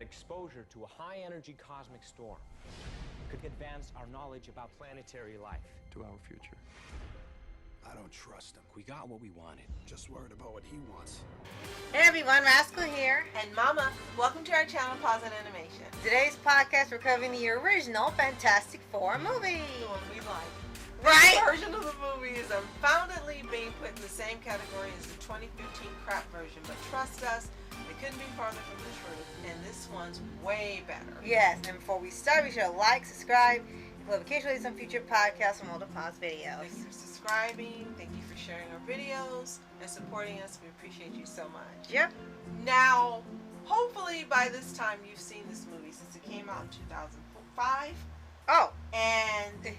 Exposure to a high-energy cosmic storm could advance our knowledge about planetary life. To our future. I don't trust him. We got what we wanted. Just worried about what he wants. Hey everyone, Rascal here. And Mama, welcome to our channel, Paws On Animation. Today's podcast, we're covering the original Fantastic Four movie. The one we like. Right? This version of the movie is unfoundedly being put in the same category as the 2015 crap version, but trust us, it couldn't be farther from the truth, and this one's way better. Yes, and before we start, be sure to like, subscribe, and we'll occasionally some future podcasts from all the Paws videos. Thank you for subscribing, thank you for sharing our videos, and supporting us. We appreciate you so much. Yep. Now, hopefully by this time you've seen this movie since it came out in 2005. Oh. And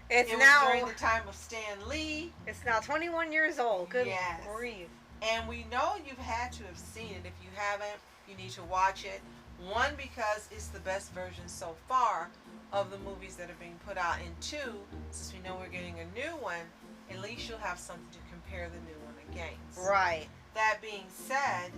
It was now during the time of Stan Lee. It's now 21 years old. Good Yes. grief. And we know you've had to have seen it. If you haven't, you need to watch it. One, because it's the best version so far of the movies that are being put out. And two, since we know we're getting a new one, at least you'll have something to compare the new one against. Right. That being said,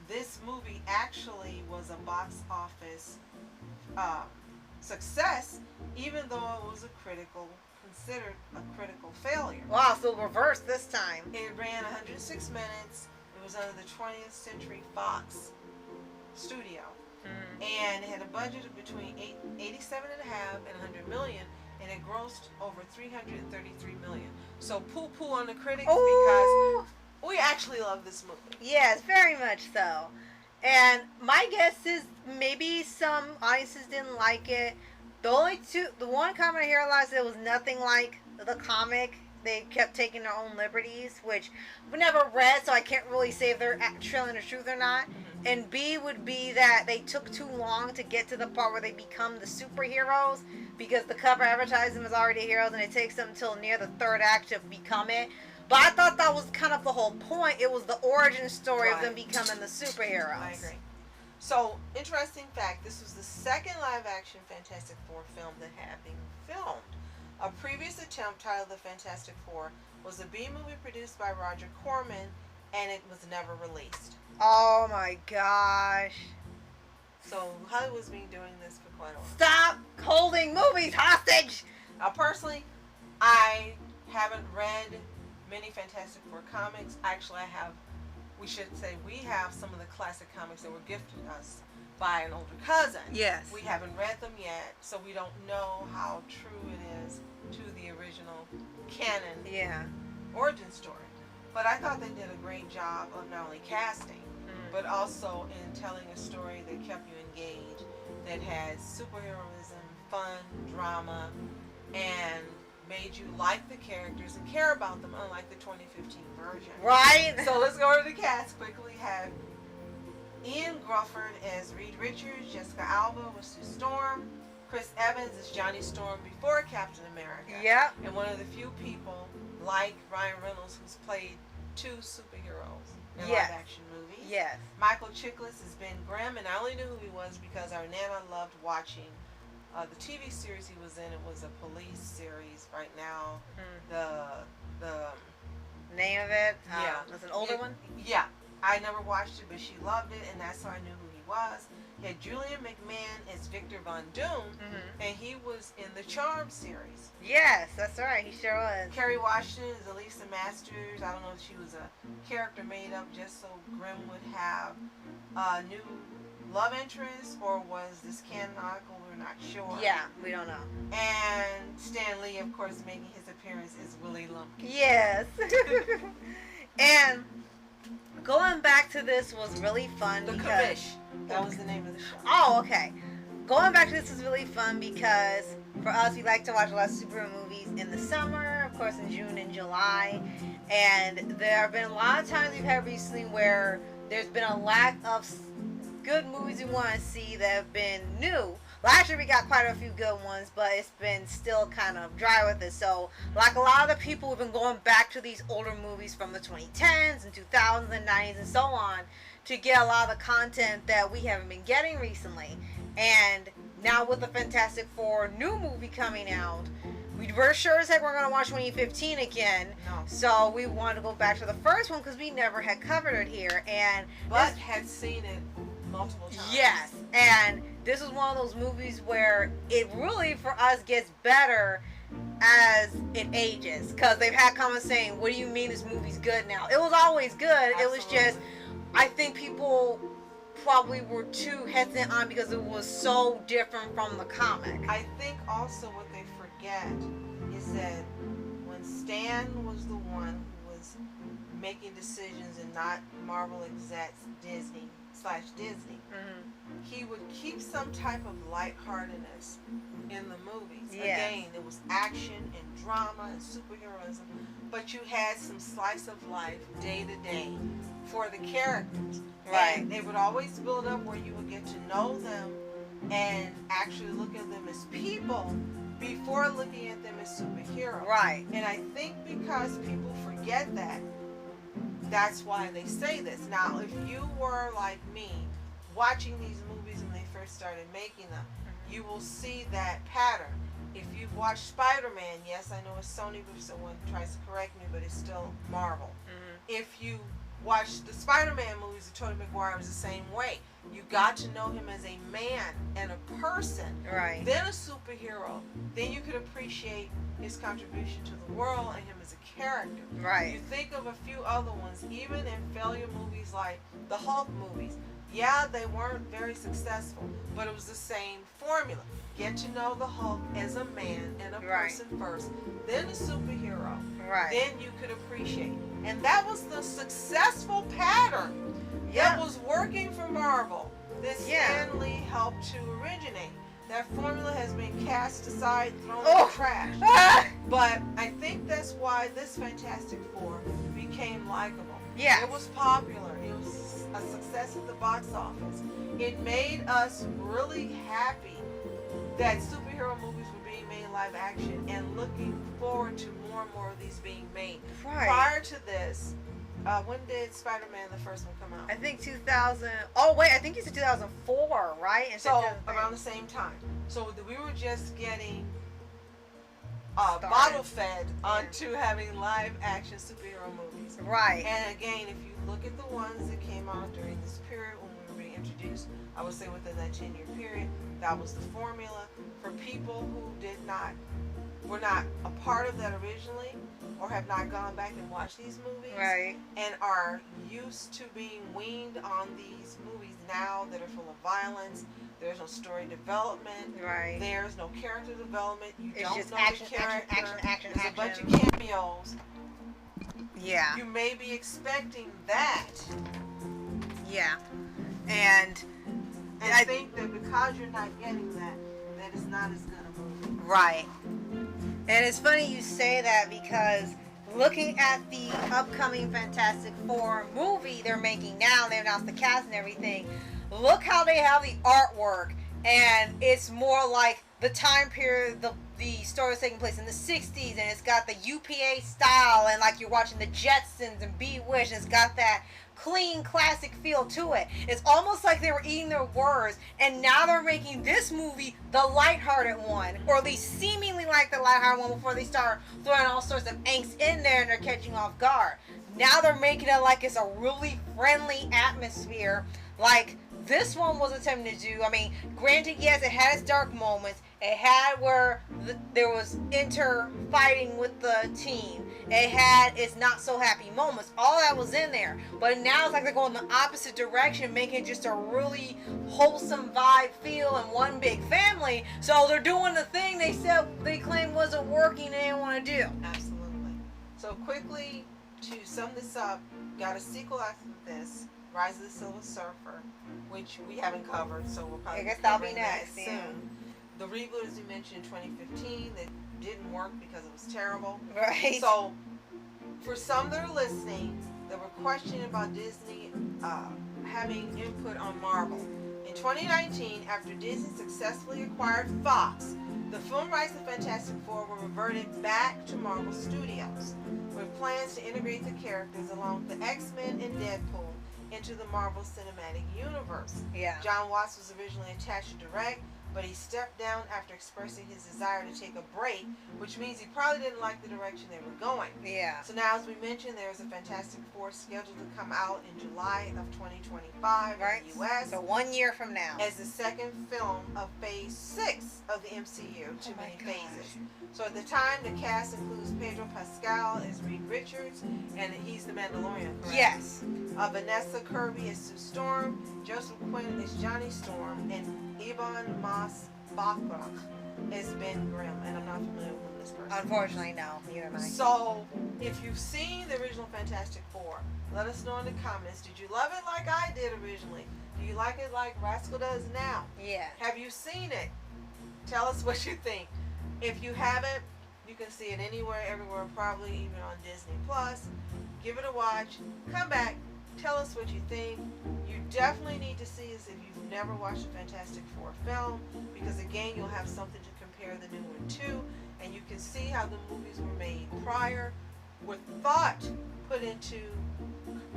this movie actually was a box office success, even though it was considered a critical failure. Wow, so reverse this time. It ran 106 minutes. It was under the 20th Century Fox studio. And it had a budget of between 87.5 and 100 million, and it grossed over 333 million. So poo-poo on the critics because we actually love this movie. Yes, very much so. And my guess is maybe some audiences didn't like it. The one comment I hear a lot is it was nothing like the comic. They kept taking their own liberties, which we never read, so I can't really say if they're telling the truth or not. And B would be that they took too long to get to the part where they become the superheroes, because the cover advertised them as already heroes, and it takes them until near the third act to become it. But I thought that was kind of the whole point. It was the origin story of them becoming the superheroes. I agree. So, interesting fact, this was the second live-action Fantastic Four film that had been filmed. A previous attempt titled The Fantastic Four was a B-movie produced by Roger Corman, and it was never released. Oh my gosh. So, Hollywood's been doing this for quite a while. Stop holding movies hostage! Now, personally, I haven't read many Fantastic Four comics. Actually, we have some of the classic comics that were gifted us by an older cousin. Yes. We haven't read them yet, so we don't know how true it is to the original canon origin story. But I thought they did a great job of not only casting, but also in telling a story that kept you engaged, that had superheroism, fun, drama, and made you like the characters and care about them, unlike the 2015 version. Right? So let's go over to the cast quickly. Have Ian Grufford as Reed Richards, Jessica Alba was Sue Storm, Chris Evans as Johnny Storm before Captain America. Yep. And one of the few people like Ryan Reynolds who's played two superheroes in live-action movies. Yes. Michael Chiklis as Ben Grimm, and I only knew who he was because our Nana loved watching the TV series he was in. It was a police series right now. The name of it? Yeah. Was it an older one? Yeah. I never watched it, but she loved it, and that's how I knew who he was. He had Julian McMahon as Victor Von Doom, and he was in the Charmed series. Yes, that's right. He sure was. Kerry Washington is Elisa Masters. I don't know if she was a character made up just so Grimm would have a new love interest, or was this canonical? We're not sure. Yeah, we don't know. And Stan Lee, of course, making his appearance is Willie Lumpkin. Yes. And going back to this was really fun The because... Commish. That was the name of the show. Oh, okay. Going back to this was really fun because for us, we like to watch a lot of superhero movies in the summer, of course in June and July. And there have been a lot of times we've had recently where there's been a lack of good movies we want to see that have been new. Last year we got quite a few good ones, but it's been still kind of dry with it. So, like a lot of the people, we've been going back to these older movies from the 2010s and 2000s and 90s and so on to get a lot of the content that we haven't been getting recently. And now with the Fantastic Four new movie coming out, we're sure as heck we're going to watch 2015 again. No. So we wanted to go back to the first one because we never had covered it here. But had seen it multiple times. this is one of those movies where it really, for us, gets better as it ages. Because they've had comments saying, what do you mean this movie's good now? It was always good. Absolutely. It was just, I think people probably were too hesitant on because it was so different from the comic. I think also what they forget is that when Stan was the one who was making decisions and not Marvel execs, Disney, he would keep some type of lightheartedness in the movies. Yes. Again, it was action and drama and superheroism, but you had some slice of life day to day for the characters. Right. And they would always build up where you would get to know them and actually look at them as people before looking at them as superheroes. Right. And I think because people forget that, that's why they say this. Now, if you were like me, watching these movies when they first started making them, you will see that pattern. If you've watched Spider-Man, yes, I know it's Sony, but someone tries to correct me, but it's still Marvel. If you watch the Spider-Man movies, the Tobey Maguire was the same way. You got to know him as a man and a person, Right. then a superhero. Then you could appreciate his contribution to the world and him as a character. Right. You think of a few other ones, even in failure movies like the Hulk movies. Yeah, they weren't very successful, but it was the same formula. Get to know the Hulk as a man and a Right. person first, then a superhero. Right. Then you could appreciate. And that was the successful pattern that was working for Marvel. That Stan Lee helped to originate. That formula has been cast aside, thrown in the trash. But I think that's why this Fantastic Four became likable. Yeah. It was popular. It was a success at the box office. It made us really happy that superhero movies were being made live action and looking forward to more and more of these being made. Right. Prior to this, when did Spider-Man the first one come out? I think 2000. Oh wait, I think it's 2004, right? And So around the same time. So we were just getting bottle fed onto having live action superhero movies. Right. And again, if you look at the ones that came out during this period when we were being introduced, I would say within that 10-year period, that was the formula for people who were not a part of that originally, or have not gone back and watched these movies, Right. and are used to being weaned on these movies now that are full of violence. There's no story development. Right. There's no character development. You It's don't just know action, the character. action. There's a bunch of cameos. Yeah. You may be expecting that. Yeah. And I think that because you're not getting that it's not as good a movie. Right. And it's funny you say that because looking at the upcoming Fantastic Four movie they're making now, they announced the cast and everything, look how they have the artwork, and it's more like the time period the story is taking place in the 60s, and it's got the UPA style, and like you're watching the Jetsons and Bewitched, and it's got that clean classic feel to it. It's almost like they were eating their words, and now they're making this movie the lighthearted one, or at least seemingly like the lighthearted one before they start throwing all sorts of angst in there and they're catching off guard. Now they're making it like it's a really friendly atmosphere, like this one was attempting to do. I mean, granted, yes, it had its dark moments. It had where there was inter-fighting with the team. It had its not-so-happy moments. All that was in there. But now it's like they're going the opposite direction, making it just a really wholesome vibe feel and one big family. So they're doing the thing they said they claimed wasn't working and they didn't want to do. Absolutely. So quickly, to sum this up, got a sequel after this, Rise of the Silver Surfer, which we haven't covered, so we'll probably I guess be that'll be covering that next, soon. yeah. The reboot, as you mentioned, in 2015, that didn't work because it was terrible. Right. So, for some that are listening, that were questioning about Disney having input on Marvel. In 2019, after Disney successfully acquired Fox, the film rights of Fantastic Four were reverted back to Marvel Studios, with plans to integrate the characters along with the X-Men and Deadpool into the Marvel Cinematic Universe. Yeah. John Watts was originally attached to direct, but he stepped down after expressing his desire to take a break, which means he probably didn't like the direction they were going. Yeah. So now, as we mentioned, there's a Fantastic Four scheduled to come out in July of 2025 Right. in the U.S. So 1 year from now. as the second film of Phase 6 of the MCU, too many phases. So at the time, the cast includes Pedro Pascal as Reed Richards, and he's the Mandalorian. Correct? Yes. Vanessa Kirby as Sue Storm, Joseph Quinn is Johnny Storm, and Ibn Mas Bakrak is Ben Grimm. And I'm not familiar with this person. Unfortunately, no. Neither am I. So, if you've seen the original Fantastic Four, let us know in the comments. Did you love it like I did originally? Do you like it like Rascal does now? Yeah. Have you seen it? Tell us what you think. If you haven't, you can see it anywhere, everywhere, probably even on Disney Plus. Give it a watch. Come back. Tell us what you think. You definitely need to see this if you've never watched a Fantastic Four film, because again, you'll have something to compare the new one to, and you can see how the movies were made prior, with thought put into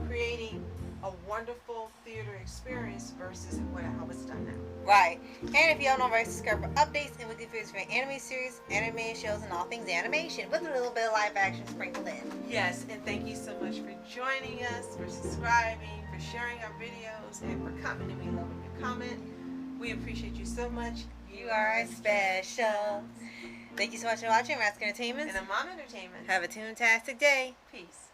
creating a wonderful theater experience versus how it's done now. Right. And if y'all don't already subscribe for updates and weekly videos for anime series, animated shows, and all things animation, with a little bit of live action sprinkled in. Yes, and thank you so much for joining us, for subscribing, for sharing our videos, and for commenting. We love when you comment. We appreciate you so much. You are special. Thank you so much for watching Rascal Entertainment And Mom Entertainment. Have a toontastic day. Peace.